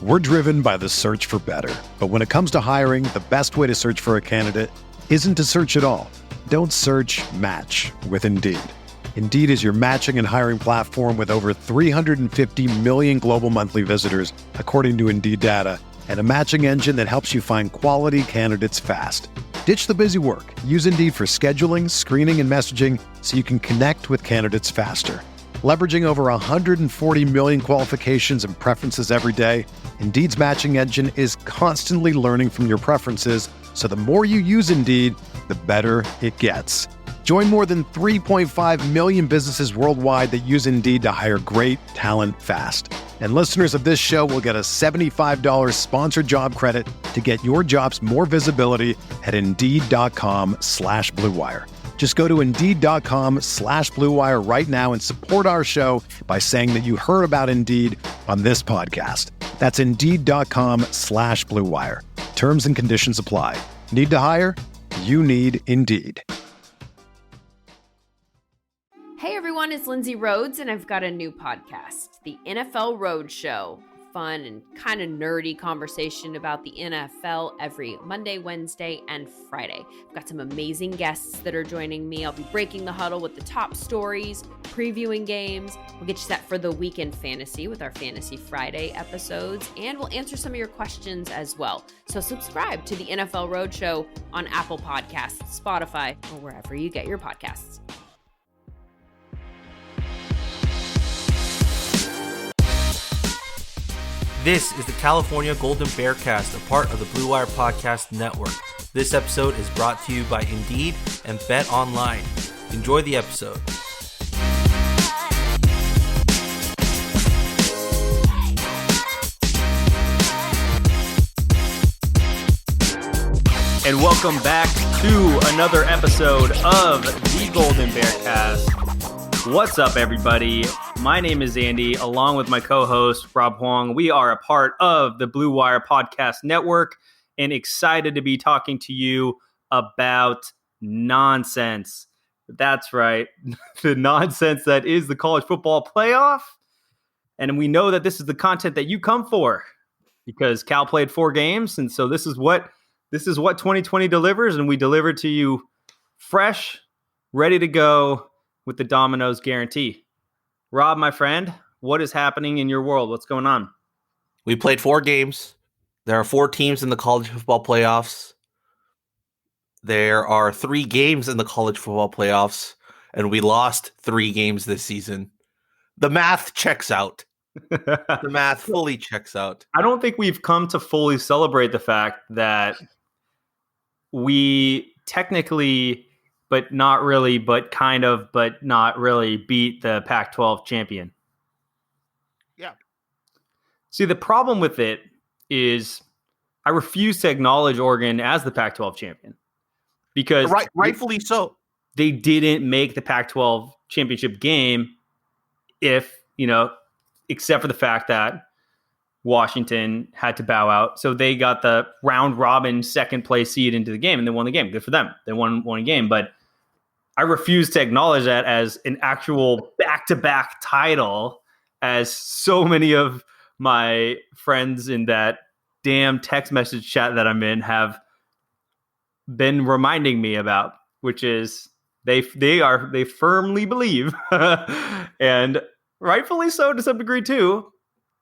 We're driven by the search for better. But when it comes to hiring, the best way to search for a candidate isn't to search at all. Don't search, match with Indeed. Indeed is your matching and hiring platform with over 350 million global monthly visitors, according to Indeed data, and a matching engine that helps you find quality candidates fast. Ditch the busy work. Use Indeed for scheduling, screening, and messaging so you can connect with candidates faster. Leveraging over 140 million qualifications and preferences every day, Indeed's matching engine is constantly learning from your preferences, so the more you use Indeed, the better it gets. Join more than 3.5 million businesses worldwide that use Indeed to hire great talent fast. And listeners of this show will get a $75 sponsored job credit to get your jobs more visibility at Indeed.com/Blue Wire. Just go to Indeed.com/Blue Wire right now and support our show by saying that you heard about Indeed on this podcast. That's Indeed.com/Blue Wire. Terms and conditions apply. Need to hire? You need Indeed. Hey everyone, it's Lindsay Rhodes, and I've got a new podcast, the NFL Roadshow. Fun and kind of nerdy conversation about the NFL every Monday, Wednesday, and Friday. I've got some amazing guests that are joining me. I'll be breaking the huddle with the top stories, previewing games. We'll get you set for the weekend fantasy with our Fantasy Friday episodes, and we'll answer some of your questions as well. So subscribe to the NFL Roadshow on Apple Podcasts, Spotify, or wherever you get your podcasts. This is the California Golden Bearcast, a part of the Blue Wire Podcast Network. This episode is brought to you by Indeed and Bet Online. Enjoy the episode. And welcome back to another episode of the Golden Bearcast. What's up, everybody? My name is Andy, along with my co-host, Rob Huang. We are a part of the Blue Wire Podcast Network and excited to be talking to you about nonsense. That's right, the nonsense that is the college football playoff. And we know that this is the content that you come for because Cal played 4 games. And so this is what 2020 delivers, and we deliver to you fresh, ready to go with the Domino's guarantee. Rob, my friend, what is happening in your world? What's going on? We played 4 games. There are 4 teams in the college football playoffs. There are 3 games in the college football playoffs, and we lost 3 games this season. The math checks out. The math fully checks out. I don't think we've come to fully celebrate the fact that we technically, but not really, but kind of, but not really beat the Pac-12 champion. Yeah. See, the problem with it is I refuse to acknowledge Oregon as the Pac-12 champion because rightfully so. They didn't make the Pac-12 championship game except for the fact that Washington had to bow out. So they got the round robin second place seed into the game and they won the game. Good for them. They won a game, but I refuse to acknowledge that as an actual back-to-back title, as so many of my friends in that damn text message chat that I'm in have been reminding me about, which is they firmly believe, and rightfully so to some degree too,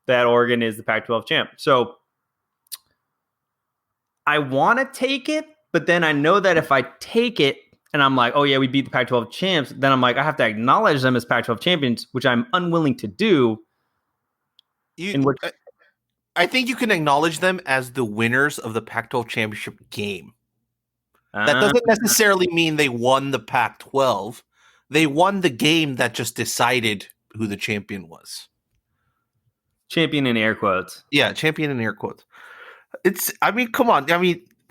that Oregon is the Pac-12 champ. So I want to take it, but then I know that if I take it, and I'm like, oh yeah, we beat the Pac-12 champs. Then I'm like, I have to acknowledge them as Pac-12 champions, which I'm unwilling to do. I think you can acknowledge them as the winners of the Pac-12 championship game. That doesn't necessarily mean they won the Pac-12. They won the game that just decided who the champion was. Champion in air quotes. Yeah, champion in air quotes. Come on.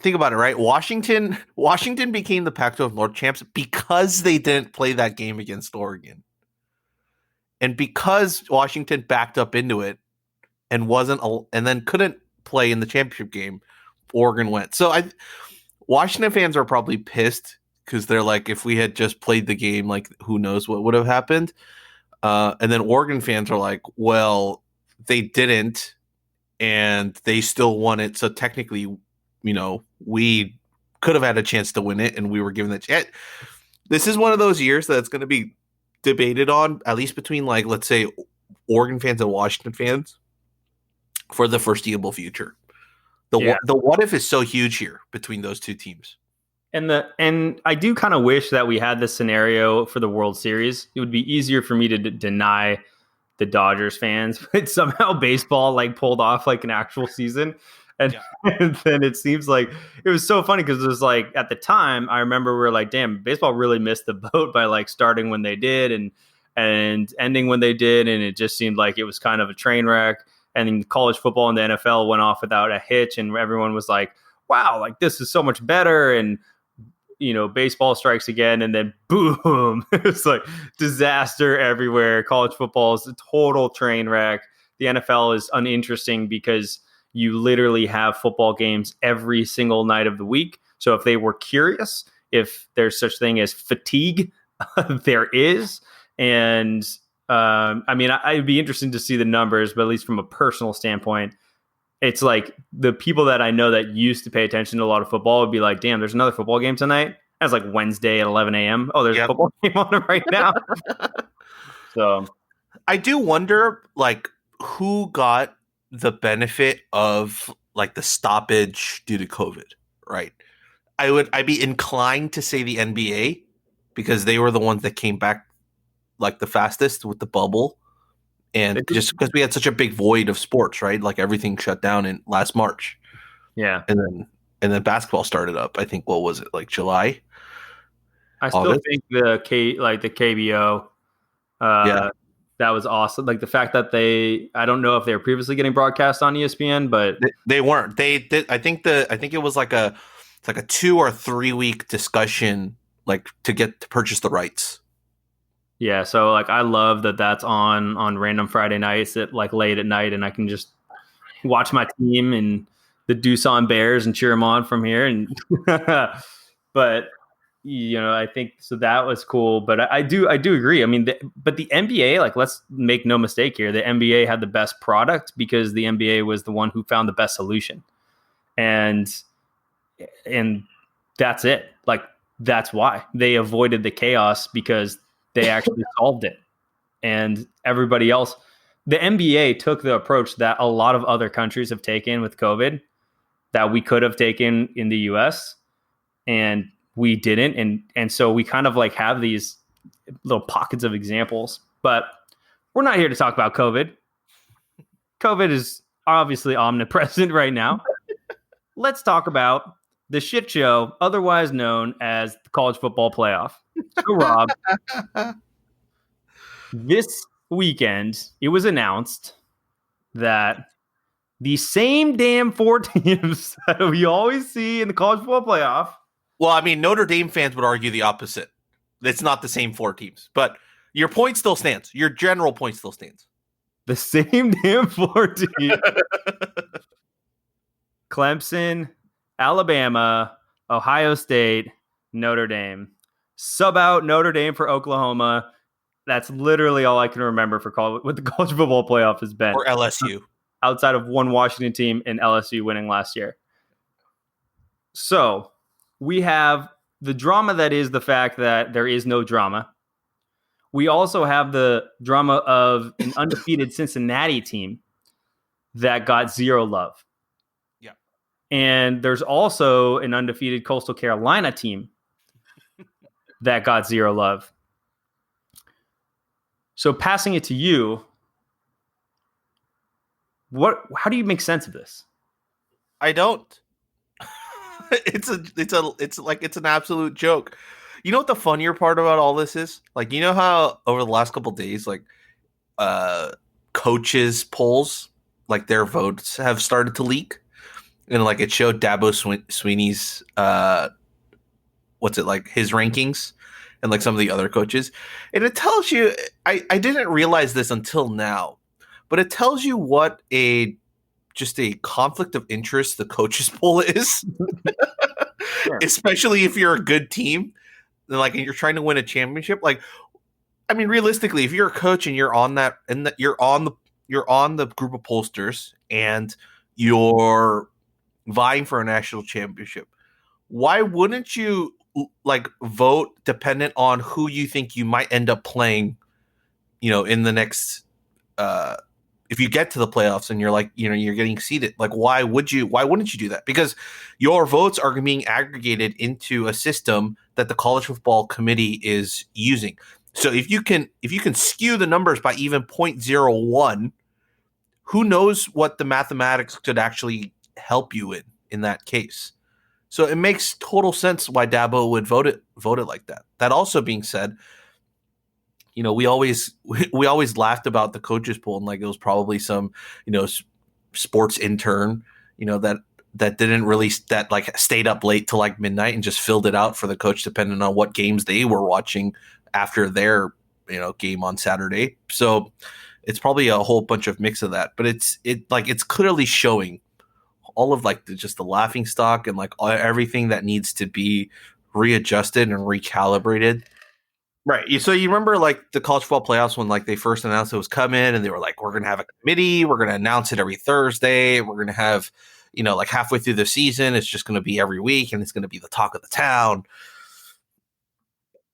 Think about it, right? Washington became the Pac-12 North champs because they didn't play that game against Oregon. And because Washington backed up into it and then couldn't play in the championship game, Oregon went. So Washington fans are probably pissed because they're like, if we had just played the game, like who knows what would have happened. And then Oregon fans are like, well, they didn't. and they still won it. So technically, we could have had a chance to win it, and we were given the chance. This is one of those years that's going to be debated on, at least between, like, let's say, Oregon fans and Washington fans for the foreseeable future. The what if is so huge here between those two teams. And I do kind of wish that we had this scenario for the World Series. It would be easier for me to deny the Dodgers fans, but somehow baseball like pulled off like an actual season. And, and then it seems like it was so funny because it was like at the time I remember we were like, damn, baseball really missed the boat by like starting when they did and ending when they did. And it just seemed like it was kind of a train wreck. And then college football and the NFL went off without a hitch. And everyone was like, wow, like this is so much better. And, baseball strikes again. And then boom, it's like disaster everywhere. College football is a total train wreck. The NFL is uninteresting because you literally have football games every single night of the week. So if they were curious, if there's such thing as fatigue, there is. And I'd be interested to see the numbers, but at least from a personal standpoint, it's like the people that I know that used to pay attention to a lot of football would be like, damn, there's another football game tonight. That's like Wednesday at 11 a.m. Oh, there's a football game on right now. So I do wonder, like, who got the benefit of like the stoppage due to COVID, right? I'd be inclined to say the NBA because they were the ones that came back like the fastest with the bubble. And just because we had such a big void of sports, right? Like everything shut down in last March. Yeah. And then basketball started up. I think, what was it, like July? I still think the KBO, that was awesome. Like the fact that I don't know if they were previously getting broadcast on ESPN, but they weren't. They did. I think it was like a 2 or 3 week discussion, like to purchase the rights. Yeah, so like I love that that's on random Friday nights at like late at night, and I can just watch my team and the Doosan Bears and cheer them on from here. And but I think so that was cool. But I do agree. I mean, but the NBA, like, let's make no mistake here, the NBA had the best product because the NBA was the one who found the best solution, and that's it. Like that's why they avoided the chaos because they actually solved it. And everybody else, the NBA took the approach that a lot of other countries have taken with COVID that we could have taken in the US and we didn't. And so we kind of like have these little pockets of examples, but we're not here to talk about COVID. COVID is obviously omnipresent right now. Let's talk about the shit show, otherwise known as the college football playoff. So, Rob, this weekend, it was announced that the same damn 4 teams that we always see in the college football playoff. Well, I mean, Notre Dame fans would argue the opposite. It's not the same 4 teams, but your point still stands. Your general point still stands. The same damn 4 teams. Clemson, Alabama, Ohio State, Notre Dame. Sub out Notre Dame for Oklahoma. That's literally all I can remember for what the college football playoff has been. Or LSU. Outside of one Washington team and LSU winning last year. So we have the drama that is the fact that there is no drama. We also have the drama of an undefeated Cincinnati team that got 0 love. Yeah. And there's also an undefeated Coastal Carolina team that got 0 love. So passing it to you, how do you make sense of this? I don't. It's an absolute joke. You know what the funnier part about all this is? Like, you know how over the last couple of days, like coaches polls, like their votes have started to leak, and like it showed Dabo Sweeney's his rankings and like some of the other coaches, and it tells you. I didn't realize this until now, but it tells you what just a conflict of interest the coaches poll is. Sure. Especially if you're a good team, like, and you're trying to win a championship. Like, I mean, realistically, if you're a coach and you're on that, and you're on the group of pollsters, and you're vying for a national championship, why wouldn't you like vote dependent on who you think you might end up playing, in the next if you get to the playoffs and you're like, you're getting seeded, like why wouldn't you do that? Because your votes are being aggregated into a system that the college football committee is using. So if you can skew the numbers by even 0.01, who knows what the mathematics could actually help you in that case. So it makes total sense why Dabo would vote it like that. That also being said, we always laughed about the coaches poll and like it was probably some sports intern that didn't really that like stayed up late till like midnight and just filled it out for the coach depending on what games they were watching after their game on Saturday. So it's probably a whole bunch of mix of that, but it's clearly showing all of like just the laughing stock and like everything that needs to be readjusted and recalibrated. Right. So you remember like the college football playoffs when like they first announced it was coming and they were like, we're going to have a committee. We're going to announce it every Thursday. We're going to have, like halfway through the season, it's just going to be every week and it's going to be the talk of the town.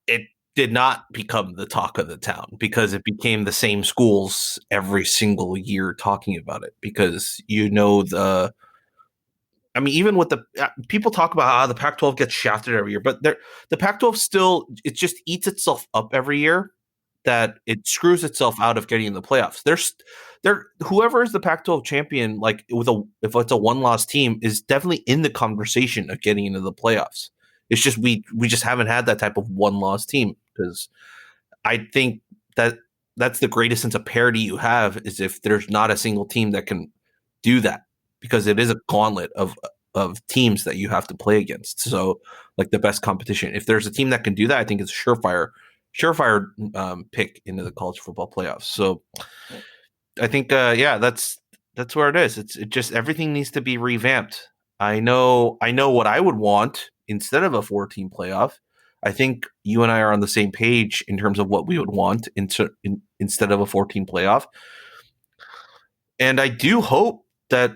It did not become the talk of the town because it became the same schools every single year talking about it because even with the people talk about how the Pac-12 gets shafted every year, but the Pac-12 still, it just eats itself up every year that it screws itself out of getting in the playoffs. Whoever is the Pac-12 champion, like if it's a one-loss team, is definitely in the conversation of getting into the playoffs. It's just we just haven't had that type of one-loss team because I think that's the greatest sense of parity you have is if there's not a single team that can do that. Because it is a gauntlet of teams that you have to play against. So, like the best competition. If there's a team that can do that, I think it's a surefire pick into the college football playoffs. So, I think, that's where it is. It just everything needs to be revamped. I know what I would want instead of a 4-team playoff. I think you and I are on the same page in terms of what we would want instead of a 14 playoff. And I do hope that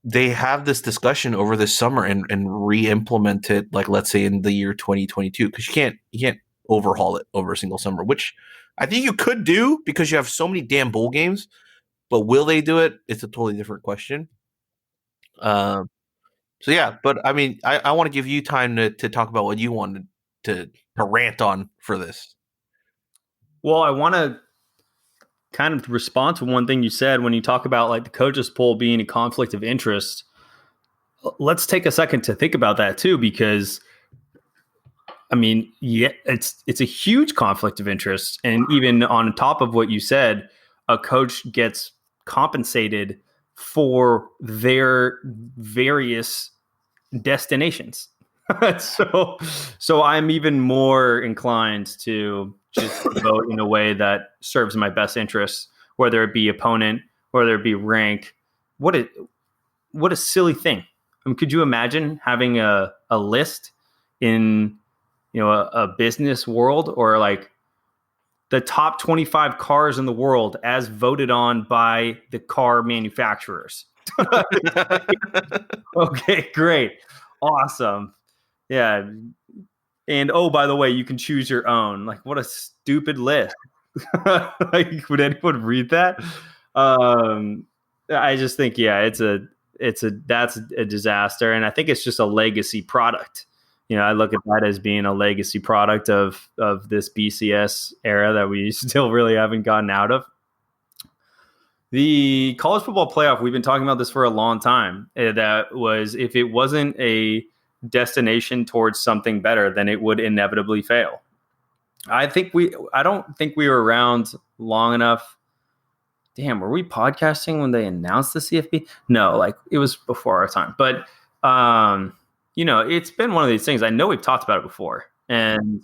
they have this discussion over this summer and re-implement it, like let's say in the year 2022, because you can't overhaul it over a single summer, which I think you could do because you have so many damn bowl games. But will they do it? It's a totally different question. So yeah, but I mean, I want to give you time to talk about what you wanted to rant on for this. Well, I want to kind of respond to one thing you said when you talk about like the coaches poll being a conflict of interest. Let's take a second to think about that too, because I mean, yeah, it's a huge conflict of interest. And even on top of what you said, a coach gets compensated for their various destinations. So I'm even more inclined to just vote in a way that serves my best interests, whether it be opponent, whether it be rank. What a silly thing. I mean, could you imagine having a list in a business world or like the top 25 cars in the world as voted on by the car manufacturers? Okay, great. Awesome. Yeah. And oh, by the way, you can choose your own. Like, what a stupid list. Like, would anyone read that? I just think, yeah, that's a disaster. And I think it's just a legacy product. I look at that as being a legacy product of this BCS era that we still really haven't gotten out of. The college football playoff, we've been talking about this for a long time. That was, if it wasn't a destination towards something better, then it would inevitably fail. I don't think we were around long enough. Damn, were we podcasting when they announced the CFP? No, like it was before our time. But it's been one of these things. I know we've talked about it before, and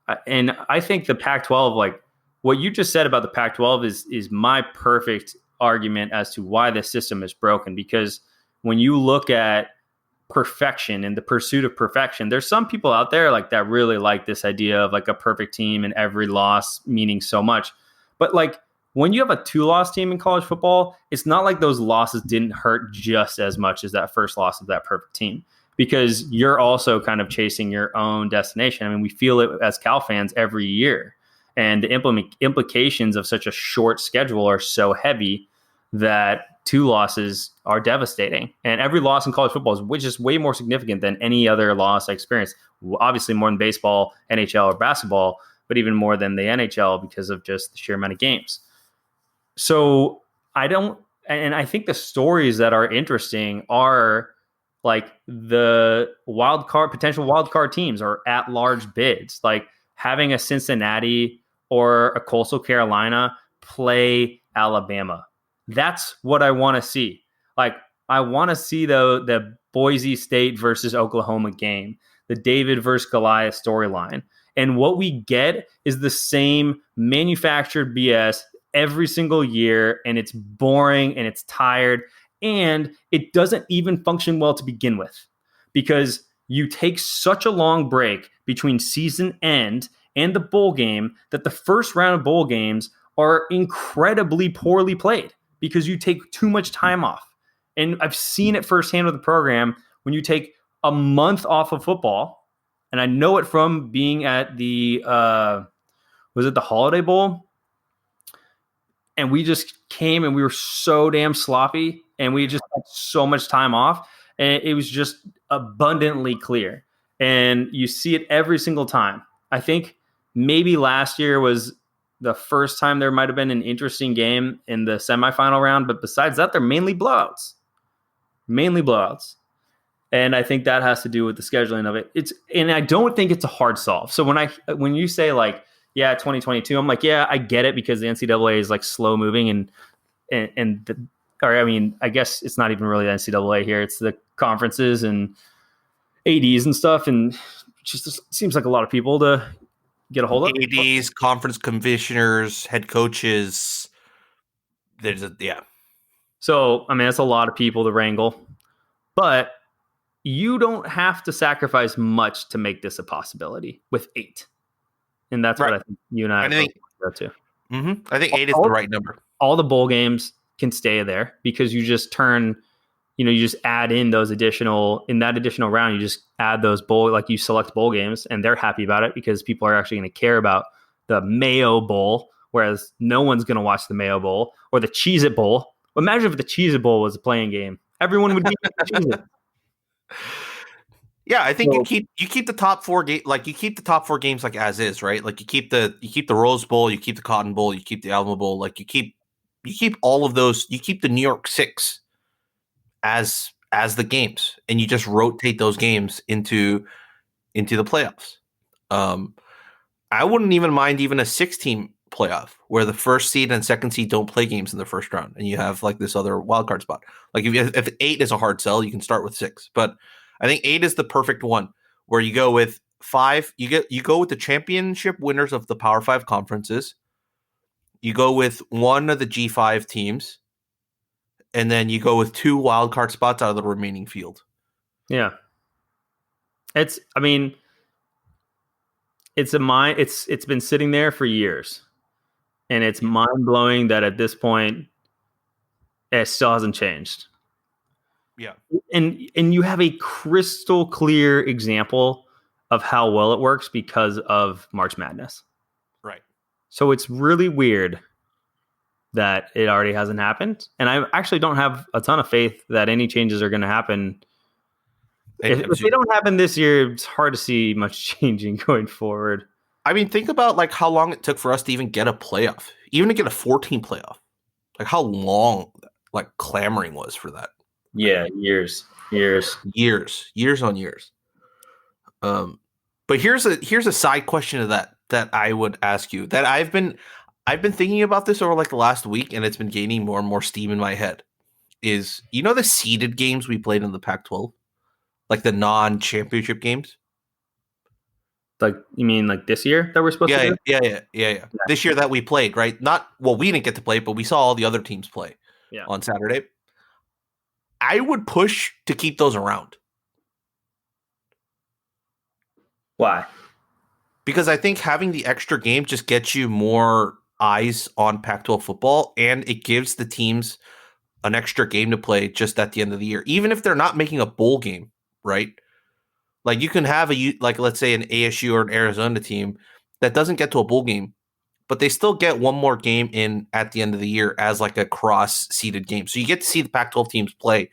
I think the Pac-12, like what you just said about the Pac-12, is my perfect argument as to why the system is broken. Because when you look at perfection and the pursuit of perfection, there's some people out there like that really like this idea of like a perfect team and every loss meaning so much. But like when you have a 2-loss team in college football, it's not like those losses didn't hurt just as much as that first loss of that perfect team, because you're also kind of chasing your own destination. I mean, we feel it as Cal fans every year, and the implications of such a short schedule are so heavy that 2 losses are devastating. And every loss in college football is just way more significant than any other loss I experienced. Obviously more than baseball, NHL, or basketball, but even more than the NHL because of just the sheer amount of games. So I think the stories that are interesting are like the potential wild card teams or at large bids, like having a Cincinnati or a Coastal Carolina play Alabama. That's what I want to see. Like, I want to see the Boise State versus Oklahoma game, the David versus Goliath storyline. And what we get is the same manufactured BS every single year, and it's boring and it's tired, and it doesn't even function well to begin with, because you take such a long break between season end and the bowl game that the first round of bowl games are incredibly poorly played because you take too much time off. And I've seen it firsthand with the program when you take a month off of football, and I know it from being at the was it the Holiday Bowl? And we just came and we were so damn sloppy and we just had so much time off. And it was just abundantly clear. And you see it every single time. I think maybe last year was the first time there might have been an interesting game in the semifinal round. But besides that, they're mainly blowouts. And I think that has to do with the scheduling of it. And I don't think it's a hard solve. So when you say like, yeah, 2022, I'm like, yeah, I get it, because the NCAA is like slow moving I guess it's not even really the NCAA here. It's the conferences and ADs and stuff. And it just seems like a lot of people to get a hold of. ADs, conference commissioners, head coaches. So, I mean, that's a lot of people to wrangle, but you don't have to sacrifice much to make this a possibility with 8. And that's right. What I think you and I go to. Mm-hmm. I think 8 is the right number. All the bowl games can stay there because you just you just add in those in that additional round, you just add those you select bowl games, and they're happy about it because people are actually going to care about the Mayo Bowl, whereas no one's going to watch the Mayo Bowl or the Cheez-It Bowl. Imagine if the Cheez-It Bowl was a playing game. Everyone would be Cheez-It. Yeah, I think you keep the top 4 games like as is, right? Like you keep the Rose Bowl, you keep the Cotton Bowl, you keep the Alamo Bowl, like you keep all of those, you keep the New York 6 as the games, and you just rotate those games into the playoffs. I wouldn't even mind a 6-team playoff where the first seed and second seed don't play games in the first round, and you have like this other wild card spot. Like if 8 is a hard sell, you can start with 6, but I think 8 is the perfect one where you go with 5. You go with the championship winners of the Power 5 conferences. You go with one of the G5 teams, and then you go with 2 wildcard spots out of the remaining field. Yeah. It's been sitting there for years, and it's mind blowing that at this point it still hasn't changed. Yeah. And you have a crystal clear example of how well it works because of March Madness. Right. So it's really weird that it already hasn't happened. And I actually don't have a ton of faith that any changes are going to happen. If they don't happen this year, it's hard to see much changing going forward. I mean, think about like how long it took for us to even get a playoff, even to get a 14 playoff. Like how long like clamoring was for that. Yeah, years on years. But here's a side question of that I would ask you that I've been thinking about this over like the last week, and it's been gaining more and more steam in my head. Is the seeded games we played in the Pac-12, like the non-championship games? Like you mean like this year that we're supposed to do? Yeah. This year that we played, right? We didn't get to play, but we saw all the other teams play on Saturday. I would push to keep those around. Why? Because I think having the extra game just gets you more eyes on Pac-12 football, and it gives the teams an extra game to play just at the end of the year, even if they're not making a bowl game, right? Like you can have let's say an ASU or an Arizona team that doesn't get to a bowl game, but they still get one more game in at the end of the year as like a cross-seeded game. So you get to see the Pac-12 teams play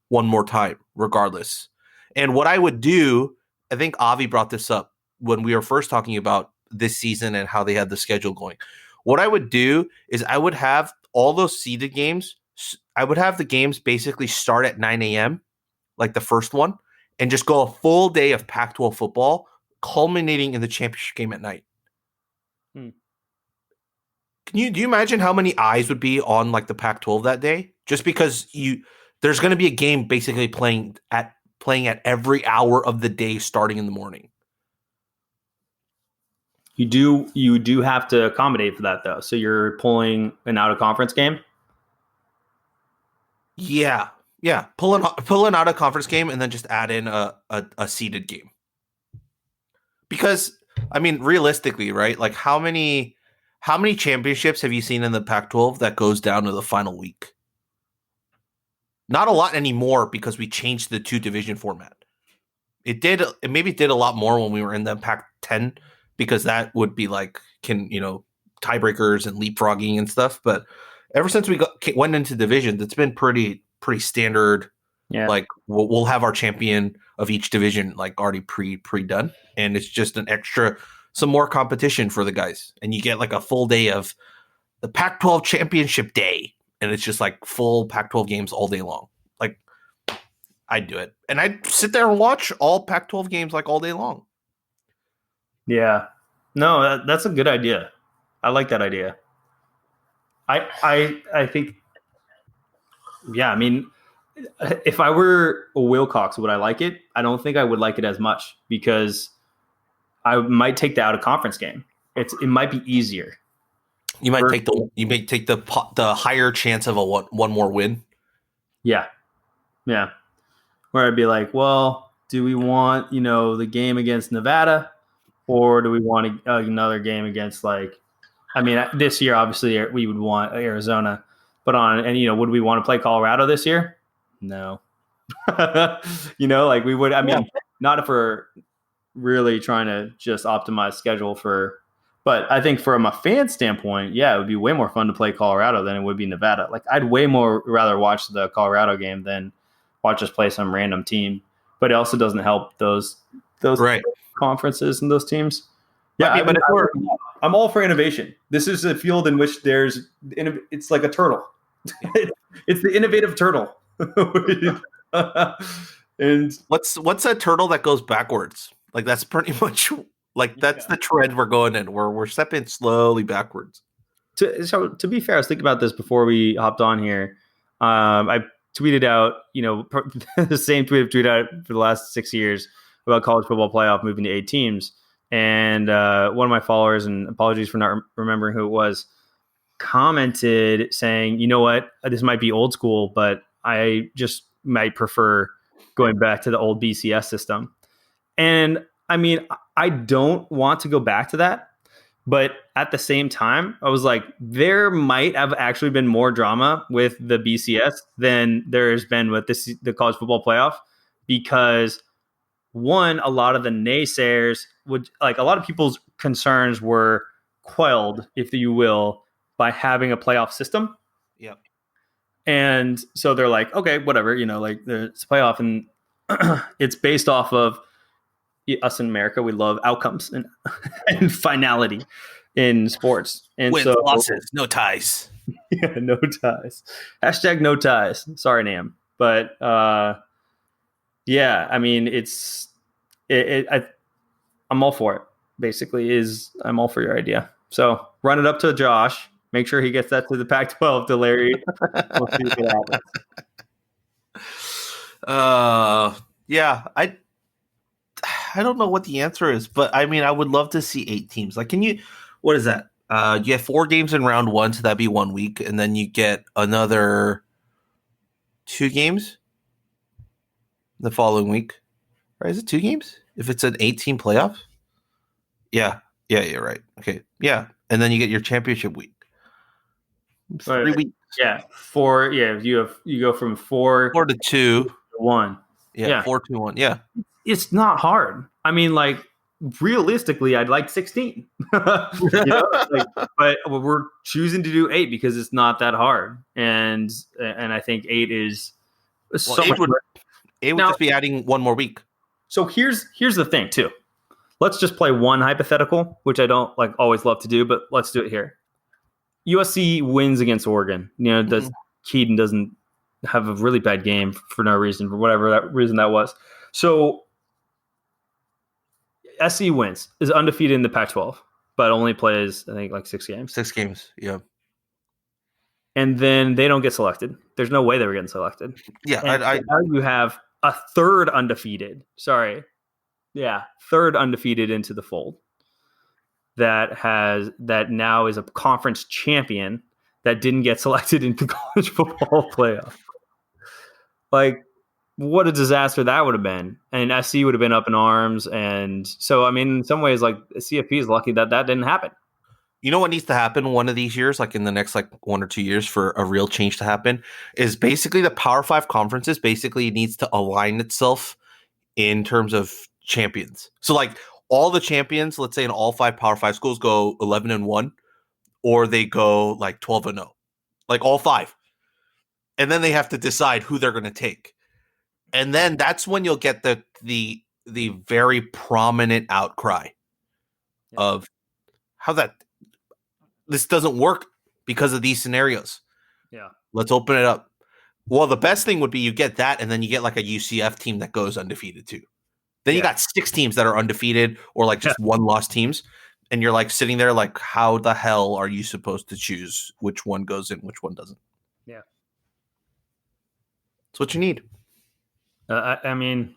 one more time, regardless. And what I would do, I think Avi brought this up when we were first talking about this season and how they had the schedule going. What I would do is I would have all those seeded games. I would have the games basically start at 9 a.m., like the first one, and just go a full day of Pac-12 football, culminating in the championship game at night. Do you imagine how many eyes would be on like the Pac-12 that day? Just because there's going to be a game basically playing at every hour of the day starting in the morning. You do have to accommodate for that though. So you're pulling an out of conference game. Yeah. Pulling out a conference game and then just add in a seeded game. Because I mean, realistically, right? Like how many championships have you seen in the Pac-12 that goes down to the final week? Not a lot anymore because we changed the 2-division format. It maybe did a lot more when we were in the Pac-10 because that would be like tiebreakers and leapfrogging and stuff. But ever since we went into divisions, it's been pretty standard. Yeah. Like we'll have our champion of each division like already pre-done, and it's just some more competition for the guys, and you get like a full day of the Pac-12 championship day, and it's just like full Pac-12 games all day long. Like I'd do it, and I'd sit there and watch all Pac-12 games like all day long. Yeah, no, that's a good idea. I like that idea. I think, yeah. I mean, if I were a Wilcox, would I like it? I don't think I would like it as much because I might take the out of conference game. It might be easier. You may take the higher chance of a one more win. Yeah. Where I'd be like, well, do we want the game against Nevada, or do we want another game against this year? Obviously, we would want Arizona, but would we want to play Colorado this year? No. We would. I mean, not if we're really trying to just optimize schedule but I think from a fan standpoint, yeah, it would be way more fun to play Colorado than it would be Nevada. Like I'd way more rather watch the Colorado game than watch us play some random team. But it also doesn't help those right. conferences and those teams. Yeah, I'm all for innovation. This is a field in which it's like a turtle. It's the innovative turtle. And what's a turtle that goes backwards? Like that's pretty much that's the trend we're going in. We're stepping slowly backwards. So to be fair, I was thinking about this before we hopped on here. I tweeted out, the same tweet I've tweeted out for the last 6 years about college football playoff moving to 8 teams. And one of my followers, and apologies for not remembering who it was, commented saying, you know what, this might be old school, but I just might prefer going back to the old BCS system. And I mean, I don't want to go back to that. But at the same time, I was like, there might have actually been more drama with the BCS than there has been with the college football playoff, because one, a lot of the naysayers a lot of people's concerns were quelled, if you will, by having a playoff system. Yep. And so they're like, okay, whatever, it's a playoff, and it's based off of us in America. We love outcomes and finality in sports. And wins, losses, no ties. Yeah, no ties. # no ties. Sorry, Nam. But yeah, I mean, I'm all for it. Basically, I'm all for your idea. So run it up to Josh. Make sure he gets that to the Pac-12 to Larry. We'll see what happens. Yeah, I don't know what the answer is, but I mean, I would love to see 8 teams. Like, what is that? You have 4 games in round 1, so that'd be 1 week, and then you get another 2 games the following week. Right? Is it 2 games? If it's an 8-team playoff? Yeah, you're right. Okay. Yeah. and then you get your championship week. 3 weeks. Yeah, 4. Yeah, you go from 4 4 to 2 to 1. Yeah, 4 to 1. Yeah, It's not hard. I mean, like realistically, I'd like 16. But we're choosing to do 8 because it's not that hard, and I think 8 is so much. It would just be adding one more week. So here's the thing too. Let's just play one hypothetical, which I don't always love to do, but let's do it here. USC wins against Oregon. Keaton doesn't have a really bad game for no reason, for whatever that reason that was. So SC wins, is undefeated in the Pac-12, but only plays, I think, 6 games. 6 games, yeah. And then they don't get selected. There's no way they were getting selected. Yeah, now you have a third undefeated. Third undefeated into the fold. That now is a conference champion that didn't get selected into college football playoff. What a disaster that would have been. And SC would have been up in arms. And so, I mean, in some ways, CFP is lucky that didn't happen. You know what needs to happen one of these years, in the next 1 or 2 years for a real change to happen, is basically the Power 5 conferences basically needs to align itself in terms of champions. So all the champions, let's say in all 5 Power 5 schools, go 11-1, or they go 12-0, all 5. And then they have to decide who they're going to take. And then that's when you'll get the very prominent outcry of how this doesn't work because of these scenarios. Yeah. Let's open it up. Well, the best thing would be you get that, and then you get a UCF team that goes undefeated too. Then you got 6 teams that are undefeated or just 1-loss teams. And you're sitting there how the hell are you supposed to choose which one goes in, which one doesn't? Yeah. That's what you need. I mean,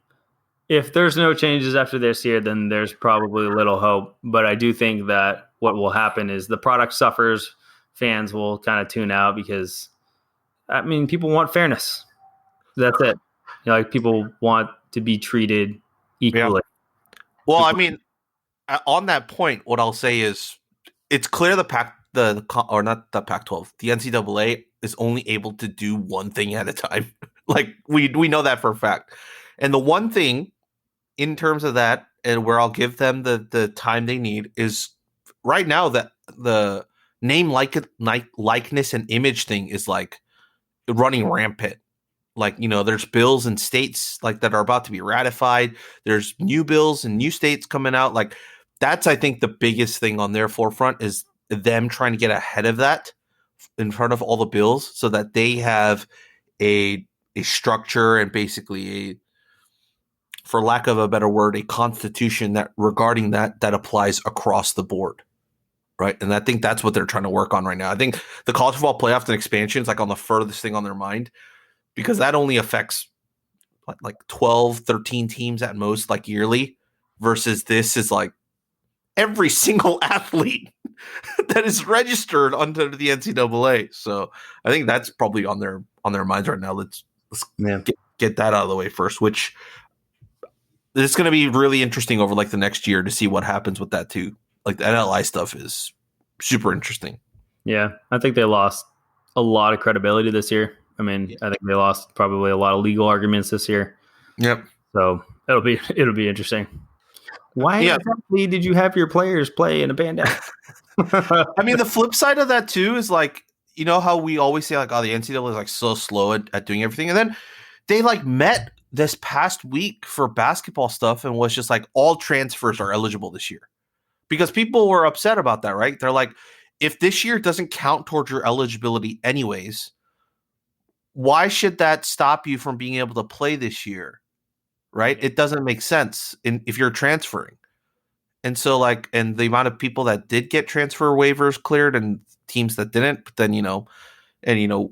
if there's no changes after this year, then there's probably little hope. But I do think that what will happen is the product suffers. Fans will kind of tune out because, I mean, people want fairness. That's it. People want to be treated equally. Yeah. Well, I mean, on that point, what I'll say is it's clear the NCAA is only able to do one thing at a time. We know that for a fact. And the one thing in terms of that, and where I'll give them the time they need, is right now that the name likeness and image thing is running rampant. There's bills in states that are about to be ratified. There's new bills and new states coming out. That's, I think, the biggest thing on their forefront is them trying to get ahead of that in front of all the bills so that they have a structure and basically for lack of a better word, a constitution that regarding that applies across the board. Right. And I think that's what they're trying to work on right now. I think the college football playoff and expansion is on the furthest thing on their mind because that only affects 12, 13 teams at most, yearly, versus this is every single athlete that is registered under the NCAA. So I think that's probably on their minds right now. Let's get that out of the way first, which it's going to be really interesting over the next year to see what happens with that too. The NLI stuff is super interesting. Yeah, I think they lost a lot of credibility this year. I mean, I think they lost probably a lot of legal arguments this year. Yep. So it'll be interesting. Why exactly did you have your players play in a bandana? I mean, the flip side of that too is how we always say the NCAA is so slow at doing everything, and then they met this past week for basketball stuff and was just all transfers are eligible this year. Because people were upset about that, right? They're if this year doesn't count towards your eligibility anyways, why should that stop you from being able to play this year, right? It doesn't make sense if you're transferring. And so, and the amount of people that did get transfer waivers cleared and teams that didn't, but then,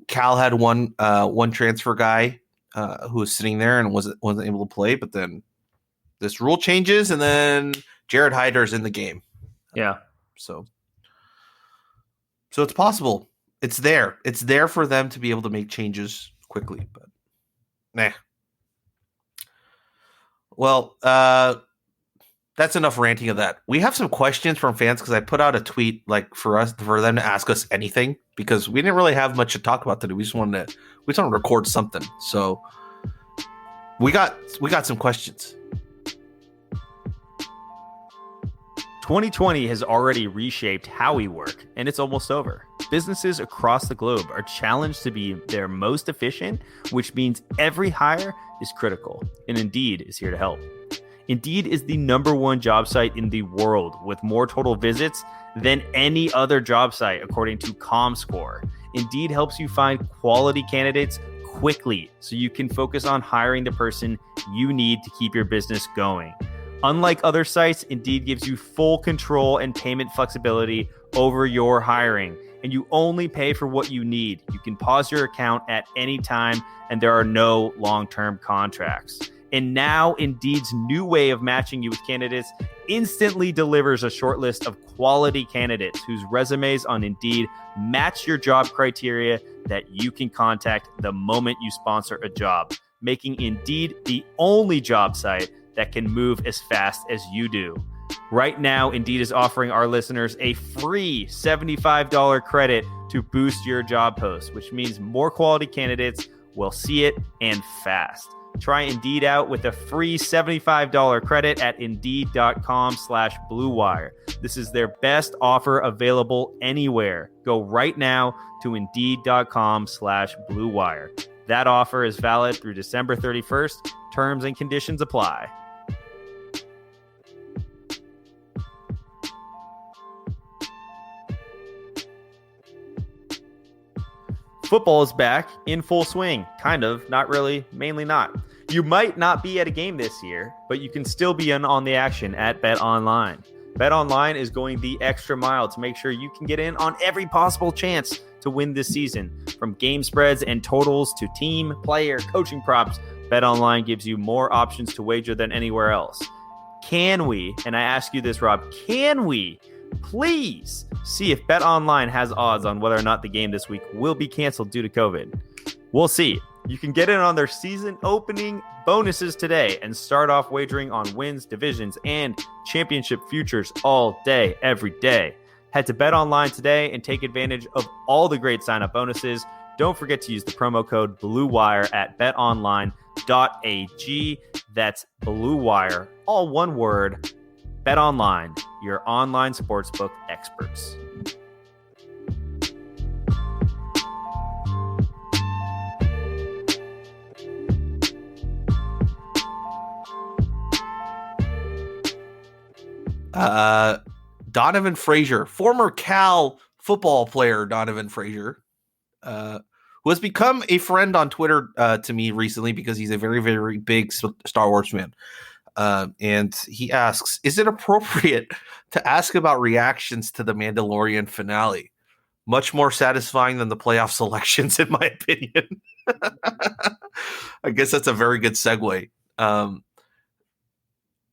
Cal had one transfer guy who was sitting there and wasn't able to play, but then this rule changes and then Jared Hyder's in the game. Yeah. So it's possible. It's there. It's there for them to be able to make changes quickly, but nah. Well, that's enough ranting of that. We have some questions from fans because I put out a tweet like for them to ask us anything because we didn't really have much to talk about today. We just wanted to record something. So we got some questions. 2020 has already reshaped how we work, and it's almost over. Businesses across the globe are challenged to be their most efficient, which means every hire is critical, and Indeed is here to help. Indeed is the #1 job site in the world with more total visits than any other job site, according to ComScore. Indeed helps you find quality candidates quickly so you can focus on hiring the person you need to keep your business going. Unlike other sites, Indeed gives you full control and payment flexibility over your hiring, and you only pay for what you need. You can pause your account at any time, and there are no long-term contracts. And now Indeed's new way of matching you with candidates instantly delivers a short list of quality candidates whose resumes on Indeed match your job criteria that you can contact the moment you sponsor a job, making Indeed the only job site that can move as fast as you do. Right now, Indeed is offering our listeners a free $75 credit to boost your job post, which means more quality candidates will see it and fast. Try Indeed out with a free $75 credit at Indeed.com/Blue Wire. This is their best offer available anywhere. Go right now to Indeed.com/Blue Wire. That offer is valid through December 31st. Terms and conditions apply. Football is back in full swing. Kind of, not really, mainly not. You might not be at a game this year, but you can still be in on the action at BetOnline. BetOnline is going the extra mile to make sure you can get in on every possible chance to win this season. From game spreads and totals to team, player, coaching props, BetOnline gives you more options to wager than anywhere else. Can we, and I ask you this, Rob, can we please see if BetOnline has odds on whether or not the game this week will be canceled due to COVID? We'll see. You can get in on their season opening bonuses today and start off wagering on wins, divisions, and championship futures all day, every day. Head to BetOnline today and take advantage of all the great sign-up bonuses. Don't forget to use the promo code BLUEWIRE at betonline.ag. That's BLUEWIRE, all one word. BetOnline, your online sportsbook experts. Donovan Frazier, former Cal football player Donovan Frazier, who has become a friend on Twitter to me recently because he's a very, very big Star Wars fan. And he asks, is it appropriate to ask about reactions to the Mandalorian finale? Much more satisfying than the playoff selections, in my opinion. I guess that's a very good segue.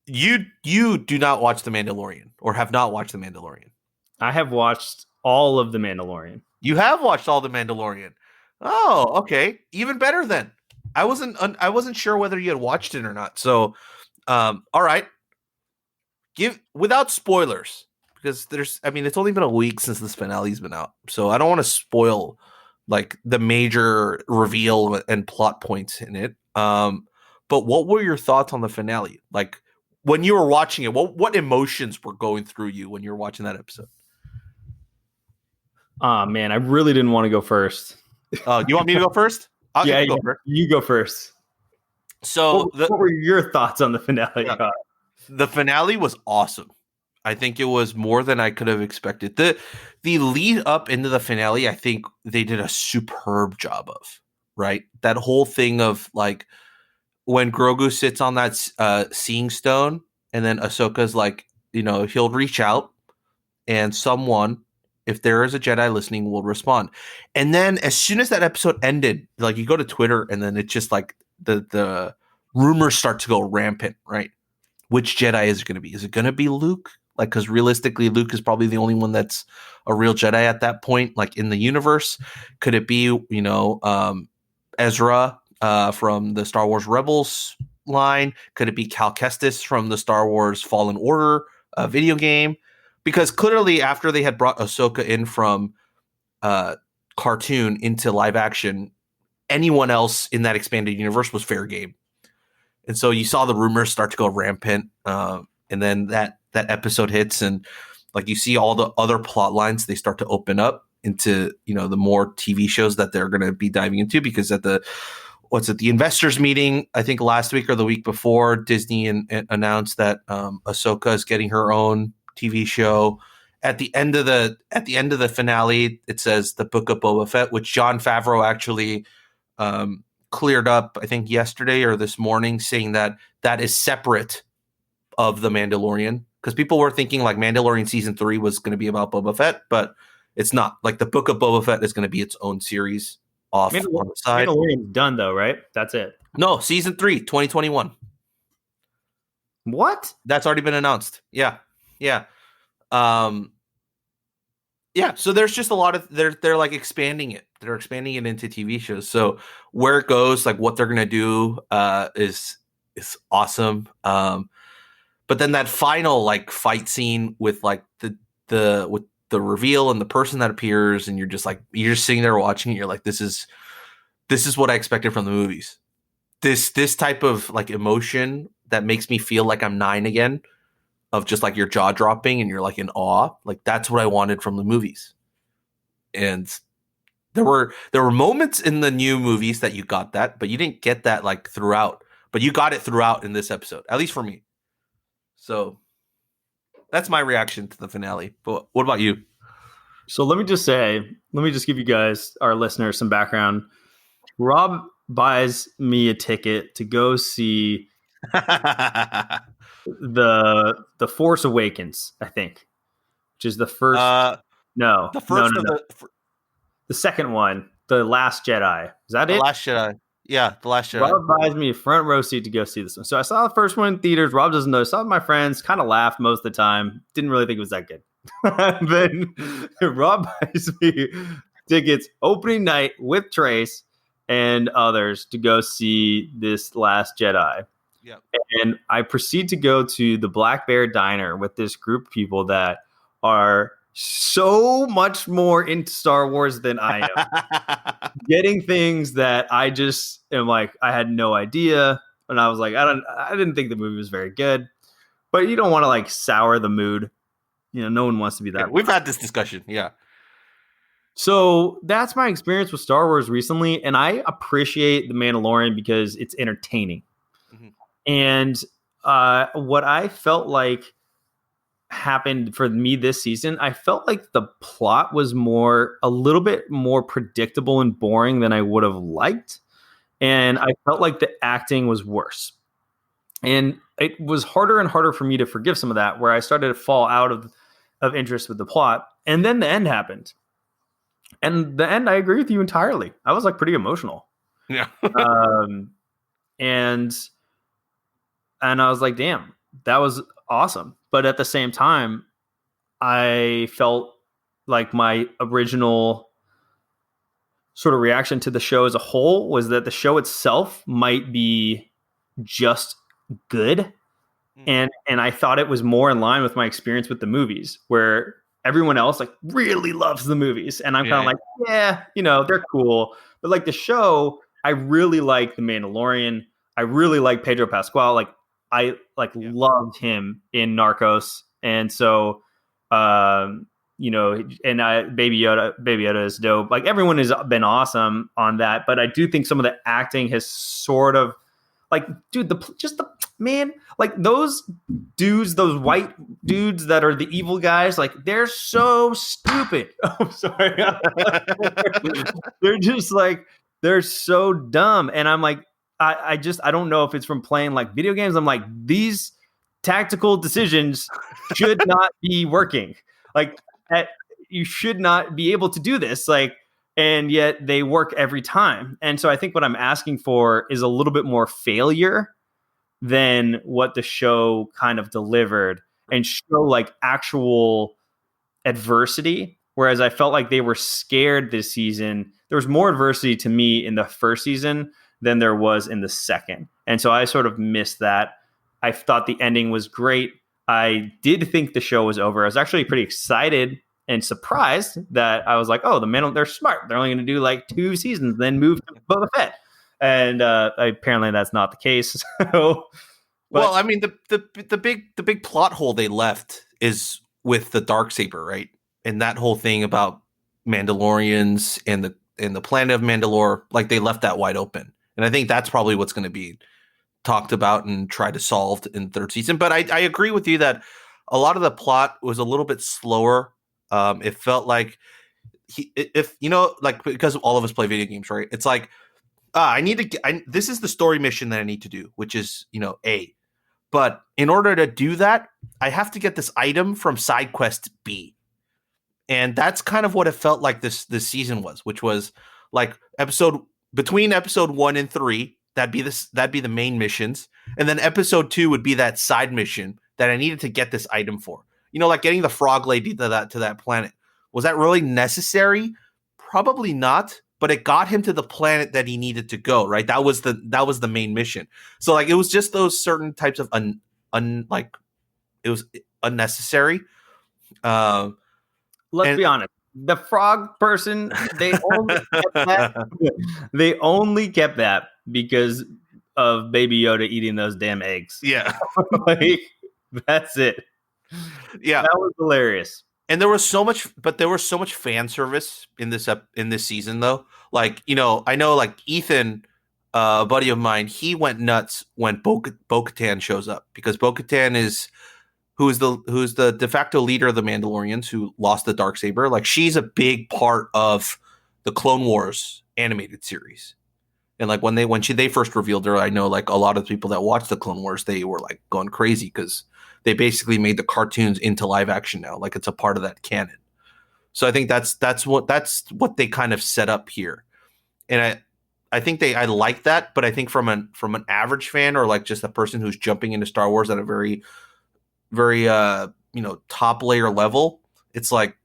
You do not watch The Mandalorian or have not watched The Mandalorian. I have watched all of The Mandalorian. You have watched all The Mandalorian. Oh, okay. Even better then. I wasn't sure whether you had watched it or not. So, all right. Without spoilers, because it's only been a week since this finale's been out. So I don't want to spoil like the major reveal and plot points in it. But what were your thoughts on the finale? Like when you were watching it, what emotions were going through you when you were watching that episode? Oh man, I really didn't want to go first. You want me to go first? Yeah, you go first. So what were your thoughts on the finale? Yeah, the finale was awesome. I think it was more than I could have expected. The lead up into the finale, I think they did a superb job of, right? That whole thing of like when Grogu sits on that seeing stone and then Ahsoka's like, he'll reach out and someone, if there is a Jedi listening, will respond. And then as soon as that episode ended, like you go to Twitter and then it's just like the rumors start to go rampant, right? Which Jedi is it going to be? Is it going to be Luke? Like, because realistically, Luke is probably the only one that's a real Jedi at that point, like in the universe. Could it be, Ezra from the Star Wars Rebels line? Could it be Cal Kestis from the Star Wars Fallen Order video game? Because clearly, after they had brought Ahsoka in from cartoon into live action, anyone else in that expanded universe was fair game. And so you saw the rumors start to go rampant, and then that episode hits, and like you see all the other plot lines, they start to open up into, you know, the more TV shows that they're going to be diving into, because at the investors meeting, I think last week or the week before, Disney announced that Ahsoka is getting her own TV show. At the end of the finale, it says the Book of Boba Fett, which Jon Favreau actually cleared up, I think yesterday or this morning, saying that is separate of the Mandalorian, because people were thinking like Mandalorian season 3 was going to be about Boba Fett, but it's not. Like the Book of Boba Fett is going to be its own series off on the side. Mandalorian's done though, right? That's it. No, season 3, 2021. What? That's already been announced. Yeah. So there's just a lot of they're like expanding it. They're expanding it into TV shows. So where it goes, like what they're gonna do, is awesome. But then that final like fight scene with like the reveal and the person that appears, and you're just sitting there watching it. You're like, this is what I expected from the movies. This type of like emotion that makes me feel like I'm 9 again, of just like your jaw dropping and you're like in awe. Like that's what I wanted from the movies. And there were moments in the new movies that you got that, but you didn't get that like throughout. But you got it throughout in this episode, at least for me. So that's my reaction to the finale. But what about you? So let me just give you guys, our listeners, some background. Rob buys me a ticket to go see the Force Awakens, I think, which is the first. The second one, The Last Jedi. Is that it? The Last Jedi. Yeah, The Last Jedi. Rob buys me a front row seat to go see this one. So I saw the first one in theaters. Rob doesn't know. I saw it with my friends. Kind of laughed most of the time. Didn't really think it was that good. Then Rob buys me tickets opening night with Trace and others to go see this Last Jedi. Yeah. And I proceed to go to the Black Bear Diner with this group of people that are so much more into Star Wars than I am. Getting things that I just am like, I had no idea. And I was like, I didn't think the movie was very good. But you don't want to like sour the mood. You know, no one wants to be that. Yeah, we've had this discussion. Yeah. So that's my experience with Star Wars recently. And I appreciate The Mandalorian because it's entertaining. Mm-hmm. And what I felt like happened for me this season, I felt like the plot was a little bit more predictable and boring than I would have liked. And I felt like the acting was worse. And it was harder and harder for me to forgive some of that, where I started to fall out of interest with the plot. And then the end happened. And the end, I agree with you entirely. I was like pretty emotional. Yeah. And I was like, damn, that was awesome. But at the same time, I felt like my original sort of reaction to the show as a whole was that the show itself might be just good. And I thought it was more in line with my experience with the movies, where everyone else like really loves the movies. And I'm kind of like, yeah, you know, they're cool. But like the show, I really like The Mandalorian. I really like Pedro Pascal. Like I loved him in Narcos. And so, you know, and Baby Yoda is dope. Like everyone has been awesome on that. But I do think some of the acting has sort of like, dude, man, like those dudes, those white dudes that are the evil guys, like they're so stupid. Oh, sorry. They're just like, they're so dumb. And I'm like, I don't know if it's from playing like video games. I'm like, these tactical decisions should not be working. Like you should not be able to do this. Like, and yet they work every time. And so I think what I'm asking for is a little bit more failure than what the show kind of delivered, and show like actual adversity. Whereas I felt like they were scared this season. There was more adversity to me in the first season than there was in the second. And so I sort of missed that. I thought the ending was great. I did think the show was over. I was actually pretty excited and surprised that I was like, oh, they're smart. They're only going to do like 2 seasons, then move to Boba Fett. And apparently that's not the case. Well, I mean, the big plot hole they left is with the Darksaber, right? And that whole thing about Mandalorians and the planet of Mandalore, like they left that wide open. And I think that's probably what's going to be talked about and tried to solve in the 3rd season. But I agree with you that a lot of the plot was a little bit slower. It felt like because all of us play video games, right? It's like, this is the story mission that I need to do, which is, A. But in order to do that, I have to get this item from side quest B. And that's kind of what it felt like this season was, which was like between episode 1 and 3, that'd be the main missions. And then episode 2 would be that side mission that I needed to get this item for. Like getting the frog lady to that planet. Was that really necessary? Probably not, but it got him to the planet that he needed to go, right? That was the main mission. So like it was just those certain types of it was unnecessary. Let's be honest. The frog person, they only kept that because of Baby Yoda eating those damn eggs. Yeah. Like, that's it. Yeah. That was hilarious. And there was so much fan service in this season, though. Like, I know like Ethan, a buddy of mine, he went nuts when Bo-Katan shows up, because Bo-Katan who's the de facto leader of the Mandalorians who lost the Darksaber. Like, she's a big part of the Clone Wars animated series. And like when they first revealed her, I know like a lot of people that watched the Clone Wars, they were like going crazy because they basically made the cartoons into live action now. Like, it's a part of that canon. So I think that's what they kind of set up here. And I think I like that, but I think from an average fan, or like just a person who's jumping into Star Wars at a very, very top layer level, it's like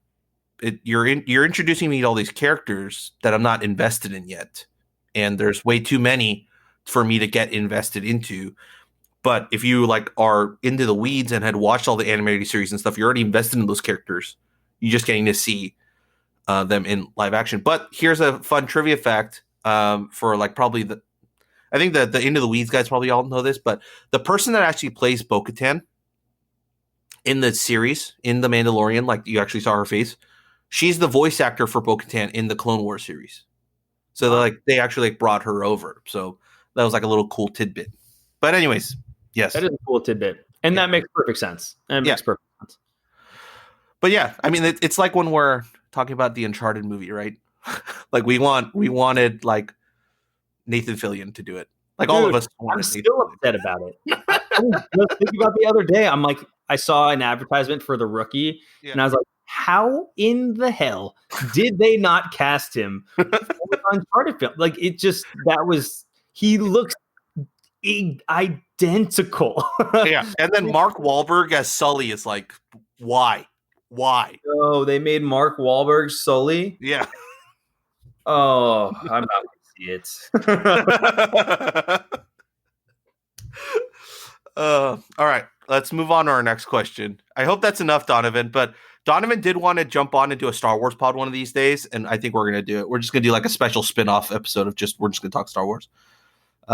you're introducing me to all these characters that I'm not invested in yet. And there's way too many for me to get invested into. But if you like are into the weeds and had watched all the animated series and stuff, you're already invested in those characters. You're just getting to see them in live action. But here's a fun trivia fact for like probably I think the Into the Weeds guys probably all know this, but the person that actually plays Bo-Katan in the series, in The Mandalorian, like you actually saw her face, she's the voice actor for Bo-Katan in the Clone Wars series. So they actually like brought her over. So that was like a little cool tidbit. But anyways, yes. That is a cool tidbit. And that makes perfect sense. Makes perfect sense. But yeah, I mean, it's like when we're talking about the Uncharted movie, right? Like we wanted like Nathan Fillion to do it. Like, dude, all of us wanted. I'm still upset about it. I was just thinking about the other day. I'm like, I saw an advertisement for The Rookie, and I was like, how in the hell did they not cast him for the Uncharted film? Like, he looks identical. Yeah, and then Mark Wahlberg as Sully is like, why? Oh, they made Mark Wahlberg Sully? Yeah. Oh, I'm not going to see it. All right, let's move on to our next question. I hope that's enough, Donovan, but Donovan did want to jump on and do a Star Wars pod one of these days, and I think we're going to do it. We're just going to do like a special spin-off episode we're just going to talk Star Wars. We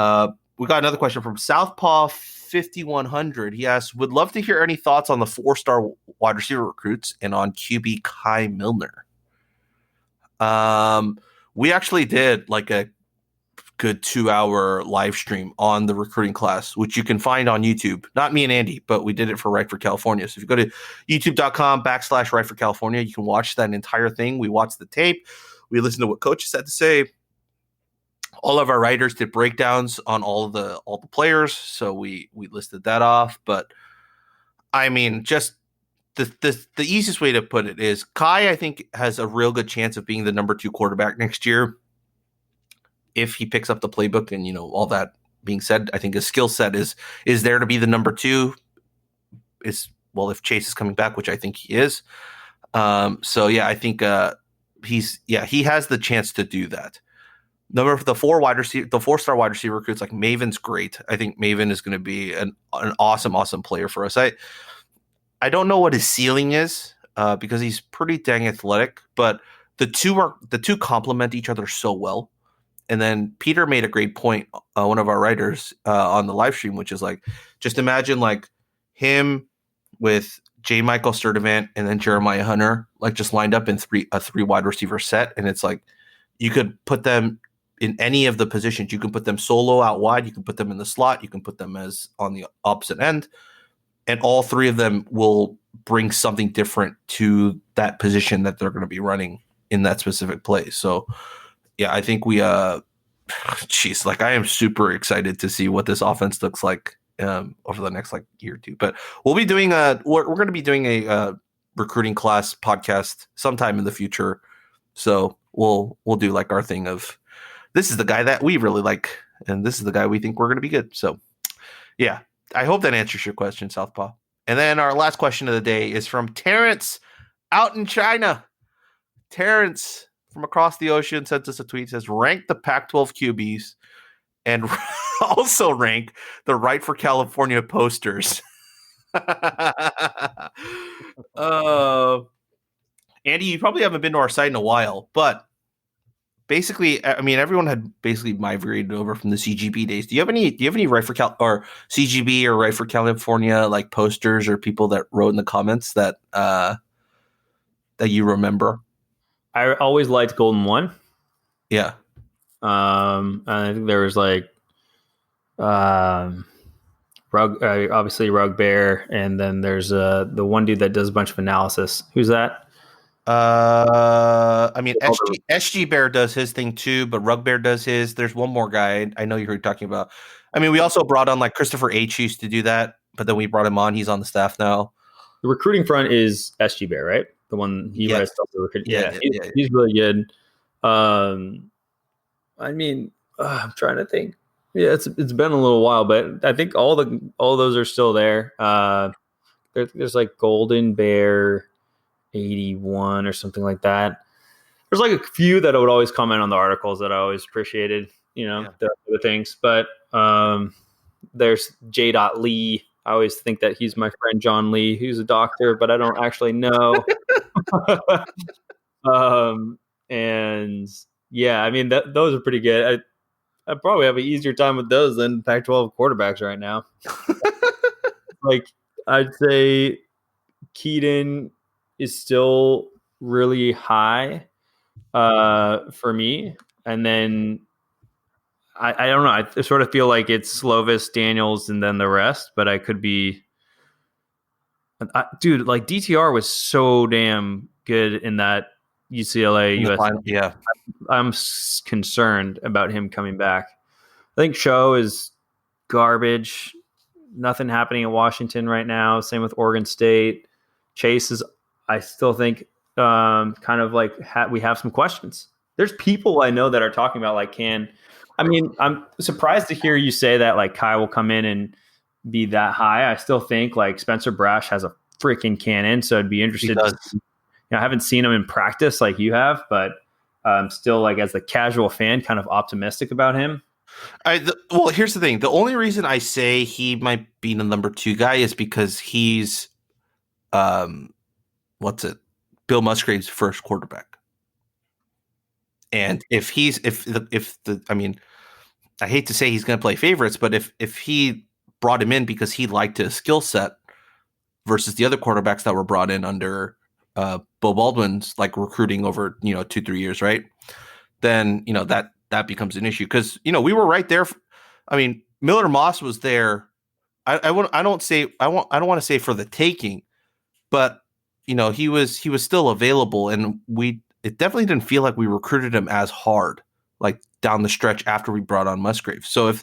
got another question from Southpaw 5100. He asks, would love to hear any thoughts on the 4-star wide receiver recruits and on QB Kai Milner. We actually did like a good 2-hour live stream on the recruiting class, which you can find on YouTube. Not me and Andy, but we did it for Right for California. So if you go to youtube.com/Right for California, you can watch that entire thing. We watched the tape. We listened to what coaches had to say. All of our writers did breakdowns on all the players, so we listed that off. But I mean, just the easiest way to put it is Kai, I think, has a real good chance of being the number 2 quarterback next year if he picks up the playbook. And all that being said, I think his skill set is there to be the number 2. If Chase is coming back, which I think he is. So yeah, I think he has the chance to do that. the 4-star wide receiver recruits, like Maven's great. I think Maven is going to be an awesome player for us. I don't know what his ceiling is because he's pretty dang athletic, but the two complement each other so well. And then Peter made a great point, one of our writers on the live stream, which is like, just imagine like him with J. Michael Sturdivant and then Jeremiah Hunter, like just lined up in a three wide receiver set. And it's like, you could put them in any of the positions. You can put them solo out wide. You can put them in the slot. You can put them as on the opposite end. And all three of them will bring something different to that position that they're going to be running in that specific play. So, yeah, I think we, geez, like I am super excited to see what this offense looks like over the next like year or two. But we'll be doing we're going to be doing a recruiting class podcast sometime in the future. So we'll do like our thing of this is the guy that we really like, and this is the guy we think we're going to be good. So, yeah, I hope that answers your question, Southpaw. And then our last question of the day is from Terrence out in China. Terrence from across the ocean sent us a tweet, says, rank the Pac-12 QBs and also rank the Right for California posters. Andy, you probably haven't been to our site in a while, but basically, I mean, everyone had basically migrated over from the CGB days. Do you have any Right for Cal or CGB or Right for California like posters or people that wrote in the comments that you remember? I always liked Golden One. Yeah. I think there was like obviously Rug Bear, and then there's the one dude that does a bunch of analysis. Who's that? I mean, SG Bear does his thing too, but Rug Bear does his. There's one more guy I know you're talking about. I mean, we also brought on like Christopher H used to do that, but then we brought him on. He's on the staff now. The recruiting front is SG Bear, right? The one he writes stuff the recruiting. Yeah, he's really good. I mean, I'm trying to think. Yeah, it's been a little while, but I think all those are still there. There's like Golden Bear 81 or something like that. There's like a few that I would always comment on the articles that I always appreciated, the things. But there's J. Lee. I always think that he's my friend John Lee, who's a doctor, but I don't actually know. And yeah, I mean, those are pretty good. I probably have an easier time with those than Pac-12 quarterbacks right now. Like, I'd say Keaton is still really high for me. And then I don't know. I sort of feel like it's Slovis, Daniels, and then the rest, but I could be. Dude, like DTR was so damn good in that UCLA US. Yeah. I'm concerned about him coming back. I think Show is garbage. Nothing happening at Washington right now. Same with Oregon State. Chase is, I still think, kind of like we have some questions. There's people I know that are talking about like I'm surprised to hear you say that like Kai will come in and be that high. I still think like Spencer Brash has a freaking cannon, so I'd be interested. I haven't seen him in practice like you have, but I'm still like as a casual fan, kind of optimistic about him. Well, here's the thing. The only reason I say he might be the number 2 guy is because he's, Bill Musgrave's first quarterback. And if I mean, I hate to say he's going to play favorites, but if he brought him in because he liked his skill set versus the other quarterbacks that were brought in under Bo Baldwin's like recruiting over 2-3 years, right? Then that becomes an issue because we were right there. I mean, Miller Moss was there. I don't want to say for the taking, but he was still available, and it definitely didn't feel like we recruited him as hard like down the stretch after we brought on Musgrave. So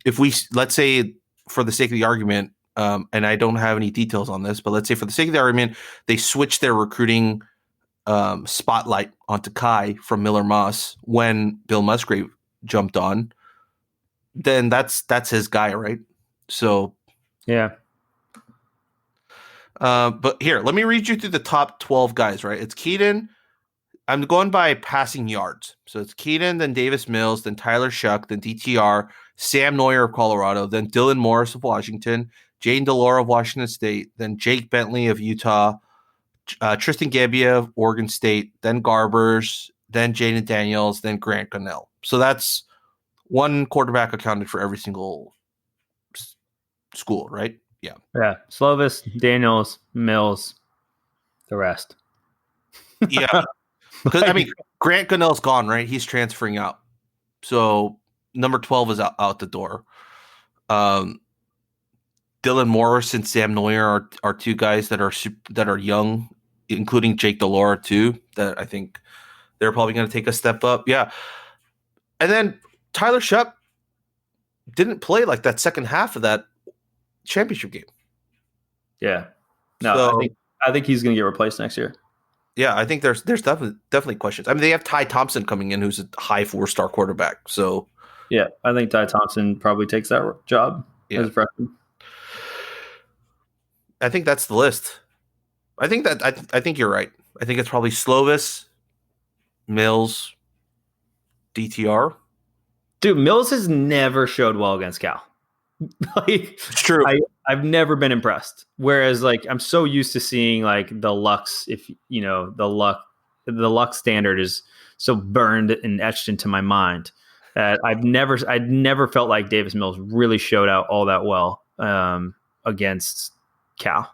if we, let's say for the sake of the argument, and I don't have any details on this, but let's say for the sake of the argument, they switched their recruiting spotlight onto Kai from Miller Moss when Bill Musgrave jumped on, then that's his guy, right? So yeah. But here, let me read you through the top 12 guys, right? It's Keaton. I'm going by passing yards. So it's Keaton, then Davis Mills, then Tyler Shuck, then DTR, Sam Neuer of Colorado, then Dylan Morris of Washington, Jaden Delora of Washington State, then Jake Bentley of Utah, Tristan Gebbia of Oregon State, then Garbers, then Jaden Daniels, then Grant Gunnell. So that's one quarterback accounted for every single school, right? Yeah. Yeah. Slovis, Daniels, Mills, the rest. Yeah. Because I mean, Grant Gunnell's gone, right? He's transferring out. So number 12 is out the door. Dylan Morris and Sam Neuer are two guys that are young, including Jake Delora too, that I think they're probably going to take a step up. Yeah. And then Tyler Shuck didn't play like that second half of that championship game. Yeah. No, So, I think he's going to get replaced next year. yeah, I think there's definitely questions. I mean, they have Ty Thompson coming in, who's a high 4-star quarterback. So Yeah, I think Ty Thompson probably takes that job as a freshman. I think that's the list. I think you're right. I think it's probably Slovis, Mills, DTR. Dude, Mills has never showed well against Cal. It's true. I've never been impressed. Whereas, like, I'm so used to seeing like the Lux. If you know the Lux standard is so burned and etched into my mind that I'd never felt like Davis Mills really showed out all that well against Cal.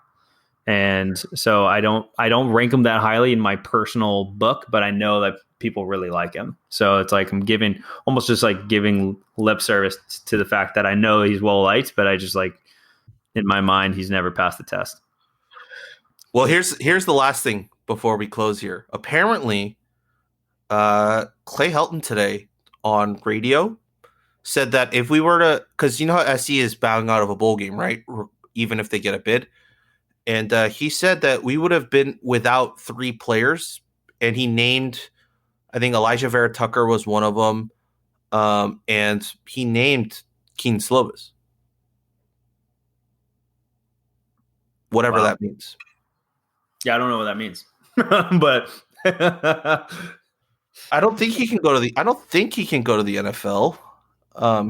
And so I don't rank him that highly in my personal book, but I know that people really like him. So it's like I'm giving lip service to the fact that I know he's well liked, but I just like in my mind he's never passed the test. Well, here's the last thing before we close here. Apparently, Clay Helton today on radio said that if we were to, because you know how SC is bowing out of a bowl game, right? Even if they get a bid. And he said that we would have been without 3 players, and he named, I think Elijah Vera Tucker was one of them, and he named Keen Slovis. Whatever that means. Yeah, I don't know what that means, but I don't think he can go to the NFL.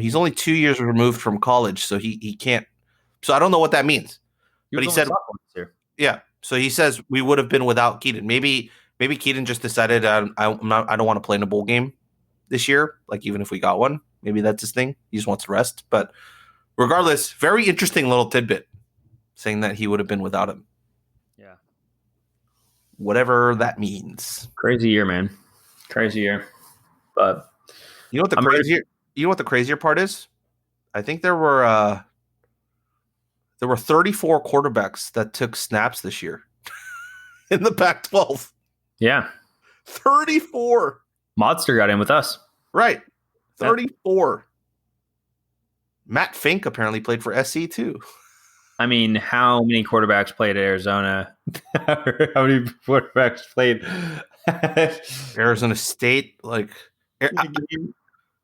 He's only 2 years removed from college, so he can't. So I don't know what that means. But he said, yeah. So he says we would have been without Keaton. Maybe Keaton just decided I don't want to play in a bowl game this year. Like even if we got one, maybe that's his thing. He just wants to rest. But regardless, very interesting little tidbit saying that he would have been without him. Yeah. Whatever that means. Crazy year, man. Crazy year. But you know what the crazier part is? I think there were 34 quarterbacks that took snaps this year in the Pac-12. Yeah. 34. Modster got in with us. Right. 34. Matt Fink apparently played for SC too. I mean, how many quarterbacks played at Arizona? How many quarterbacks played Arizona State? Like,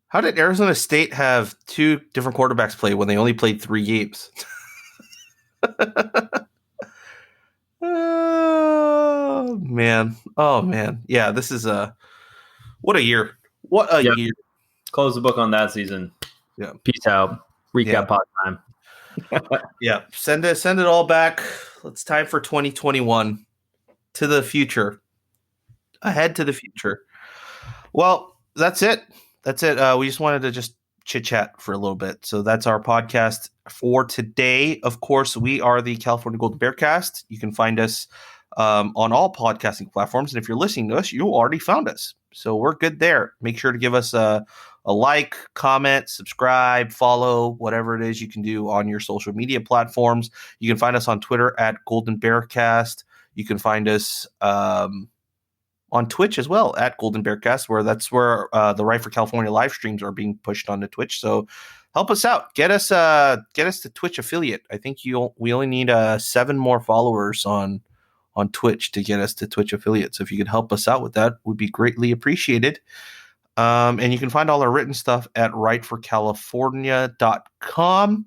how did Arizona State have 2 different quarterbacks play when they only played 3 games? Oh man. Yeah, this is what a year. What a year. Close the book on that season. Yeah. Peace out. Recap pod time. Yeah. Send it all back. It's time for 2021 to the future. Ahead to the future. Well, that's it. We just wanted to just chit chat for a little bit. So that's our podcast for today. Of course, we are the California Golden Bearcast. You can find us on all podcasting platforms. And if you're listening to us, you already found us. So we're good there. Make sure to give us a like, comment, subscribe, follow, whatever it is you can do on your social media platforms. You can find us on Twitter at Golden Bearcast. You can find us on Twitch as well at Golden Bearcast, where the Right for California live streams are being pushed onto Twitch. So help us out. Get us to Twitch affiliate. I think we only need 7 more followers on Twitch to get us to Twitch affiliate. So if you could help us out with that, would be greatly appreciated. And you can find all our written stuff at rightforcalifornia.com.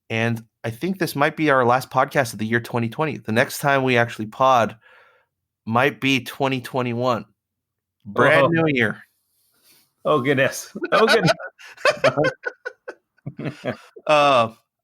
And I think this might be our last podcast of the year 2020. The next time we actually pod might be 2021. Brand new year. Oh, goodness. Oh, goodness.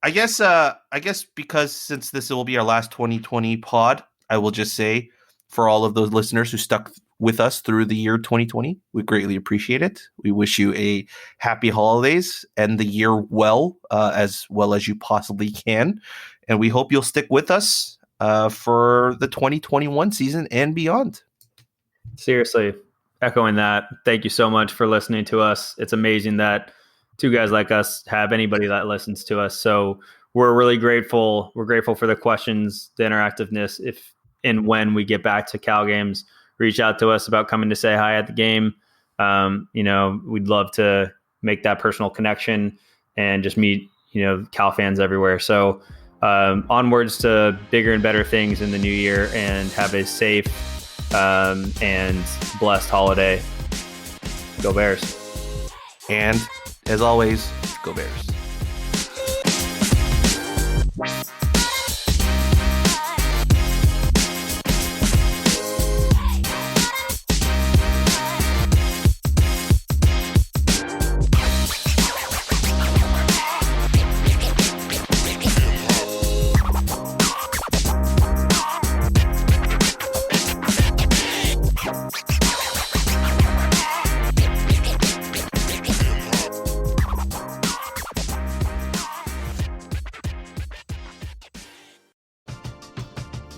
I guess because since this will be our last 2020 pod, I will just say for all of those listeners who stuck with us through the year 2020, we greatly appreciate it. We wish you a happy holidays and the year well as you possibly can. And we hope you'll stick with us for the 2021 season and beyond. Seriously, echoing that. Thank you so much for listening to us. It's amazing that two guys like us have anybody that listens to us. So we're really grateful. We're grateful for the questions, the interactiveness. If and when we get back to Cal games, reach out to us about coming to say hi at the game. We'd love to make that personal connection and just meet, Cal fans everywhere. So onwards to bigger and better things in the new year, and have a safe and blessed holiday. Go Bears. And as always, go Bears.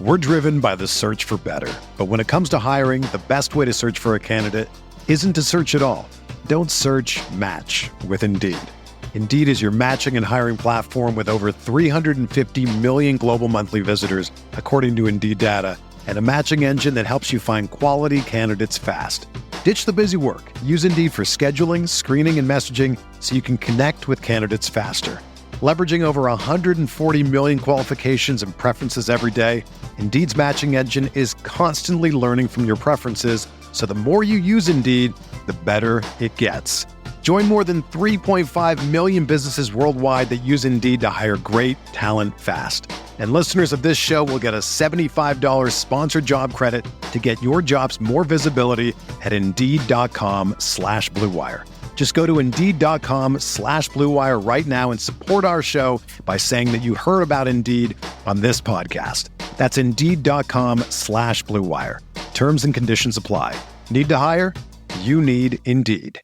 We're driven by the search for better. But when it comes to hiring, the best way to search for a candidate isn't to search at all. Don't search, match with Indeed. Indeed is your matching and hiring platform with over 350 million global monthly visitors, according to Indeed data, and a matching engine that helps you find quality candidates fast. Ditch the busy work. Use Indeed for scheduling, screening, and messaging so you can connect with candidates faster. Leveraging over 140 million qualifications and preferences every day, Indeed's matching engine is constantly learning from your preferences, so the more you use Indeed, the better it gets. Join more than 3.5 million businesses worldwide that use Indeed to hire great talent fast. And listeners of this show will get a $75 sponsored job credit to get your jobs more visibility at Indeed.com/Blue Wire. Just go to Indeed.com/Blue Wire right now and support our show by saying that you heard about Indeed on this podcast. That's Indeed.com/Blue Wire. Terms and conditions apply. Need to hire? You need Indeed.